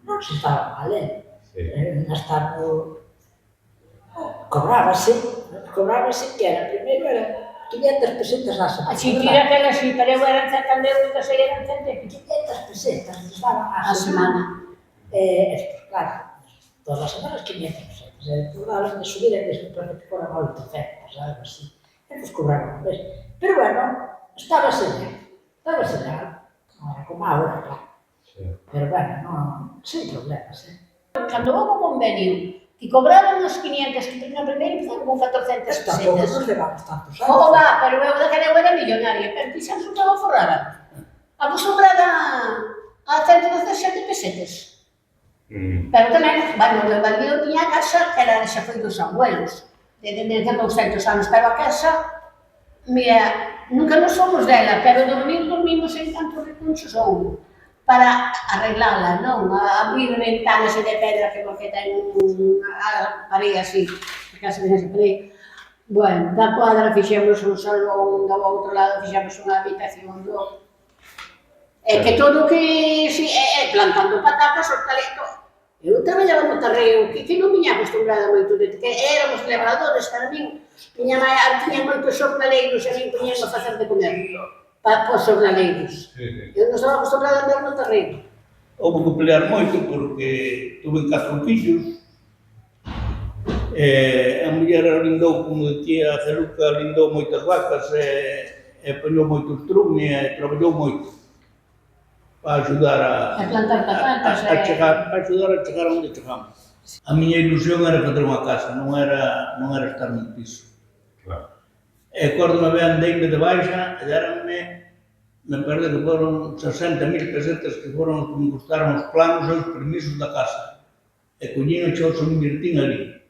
non se estaba mal, gastar cobrábase que era, primeiro era 500 pesetas á semana. Así tira que era así, pero eu eran 70 euros, que eran 100. 500 pesetas nos daban á semana. Claro, todas as semanas 500 pesetas. Hablan de subir e despois para que foran 800, algo así. E nos cobraron, ves? Pero bueno, estaba señal. Non era como agora, claro. Pero bueno, non, sin problemas, Cando houve o convenio, que cobraban os 500, que na primeira empezaron con 400 pesetas. Tampouco nos levamos tantos anos. Oba, pero eu daquela eu era millonaria, pero quixemos que eu forrara. Acostumbrada a 117 pesetas. Pero tamén, bueno, o Valvío tiña a casa, que era, xa foi dos abuelos, de 200 anos, pero a casa, mira, nunca nos fomos dela, pero dormimos en canto recunchos houve, para arreglala, non? Abrir ventanas de pedra que porque ten a parede así, a casa ten esa parede. Bueno, da cuadra fixemos un salón, do outro lado fixemos unha habitación do... É que todo que... plantando patatas, hortalizas... Eu traballaba no terreo, que non viña acostumbrada moito, que éramos labradores, para min, tiña moitos hortaleiros e min poñían a facer de comer, para os hortaleiros. Eu non estaba acostumbrada a andar no terreo. Houve que pelear moito porque tuve 4 fillos. A muller lindou, como dicía a Celuca, lindou moitas vacas e poñou moito estrume e traballou moito para axudar a plantar patatas, para axudar a chegar onde chegamos. A miña ilusión era fazer unha casa, non era estar nun piso. E acórdome ben deime de baixa e deranme, me parece que foron 60.000 pesetas que foron os que me costaron os planos e os permisos da casa. E collín e xo me invertín ali.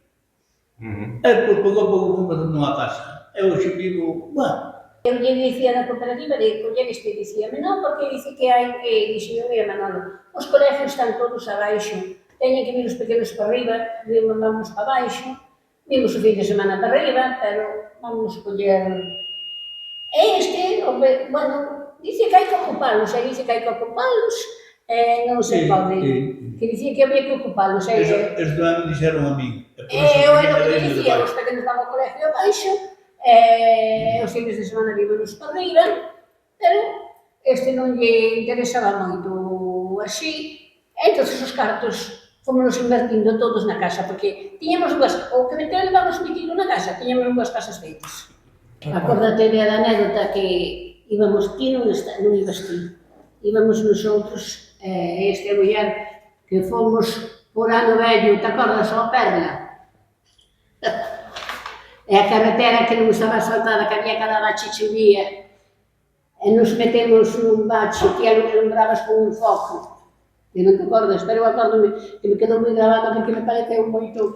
E pois pouco a pouco fui facendo unha casa. E hoxe vivo, bueno. Eu lle dicía na cooperativa de colleres que dicíame, non, porque dice que hai que, dixo, mira Manolo, os colegios están todos abaixo, teñen que vir os pequenos para arriba, vamos para baixo, vimos o fin de semana para arriba, pero vamos coller... bueno, dice que hai que ocupalos, non se pode, que dicía que había que ocupalos. Isto me dixeron a mí. Eu era o que dicía, os pequenos van ao colegio abaixo, os fines de semana vímonos para arriba, pero este non lle interesaba moito así, entón os cartos fomos invertindo todos na casa, porque tiñamos o que meteu levamos metido na casa, tiñamos 2 casas feitas. Acórdate da anécdota que íbamos, ti non ibas ti, íbamos nosotros, este a muller, que fomos por Ano Vello, te acordas, ao Perla? E a carretera que non estaba asfaltada, que había cada bache chovía, e nos metemos nun bache que alumbrabas con un foco. E non te acordas, pero eu acordome que me quedou moi grabado porque me pareceu moito...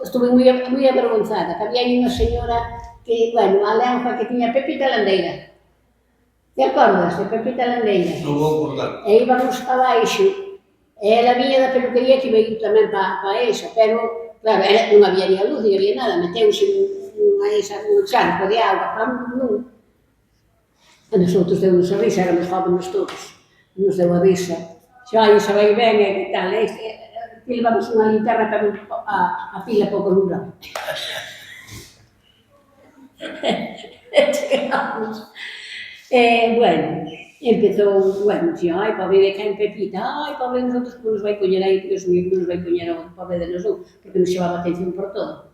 Estuve moi avergonzada, que había aí unha señora que, bueno, a lenfa que tiña Pepita Landeira. Te acordas de Pepita Landeira? Non vou acordar. E íbamos abaixo, e ela viña da peluquería que veio tamén para esa, pero... Claro, non había ni a luz, ni había nada, meteuse un charco de auga, non. E nosotros deu-nos a risa, éramos jóvenes todos, nos deu a risa. Xa, iso vai ben, e que tal, que levamos unha linterna para a pila pouco lura. Chegamos. Bueno, empezou, bueno, dixía, ai, pobre de quen Pepita, ai, pobre de nosotros, que nos vai coñer aí, Dios mío, que nos vai coñer a pobre de nosotros, porque nos chamaba atención por todo.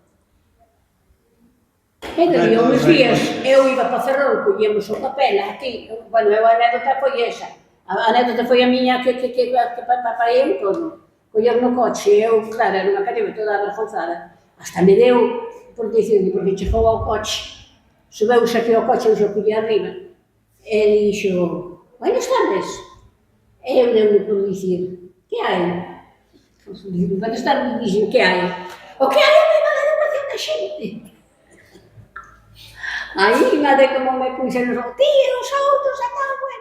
E daí uns días, eu iba para Ferrol, collíamos o papel, aquí, bueno, a anécdota foi esa, a anécdota foi a miña que parei un todo, coller no coche, eu, claro, era unha cadeva toda avergonzada, hasta me deu por dicirme, porque chegou ao coche, subeuse aquí ao coche, eu xa collía arriba, e dixo, buenas tardes. E eu deu-me por dicir, que hai? Buenas tardes, dixo, que hai? O que hai é unha mala educación da xente. Aí, nada como me puxen os tíos, outros, e tal, bueno.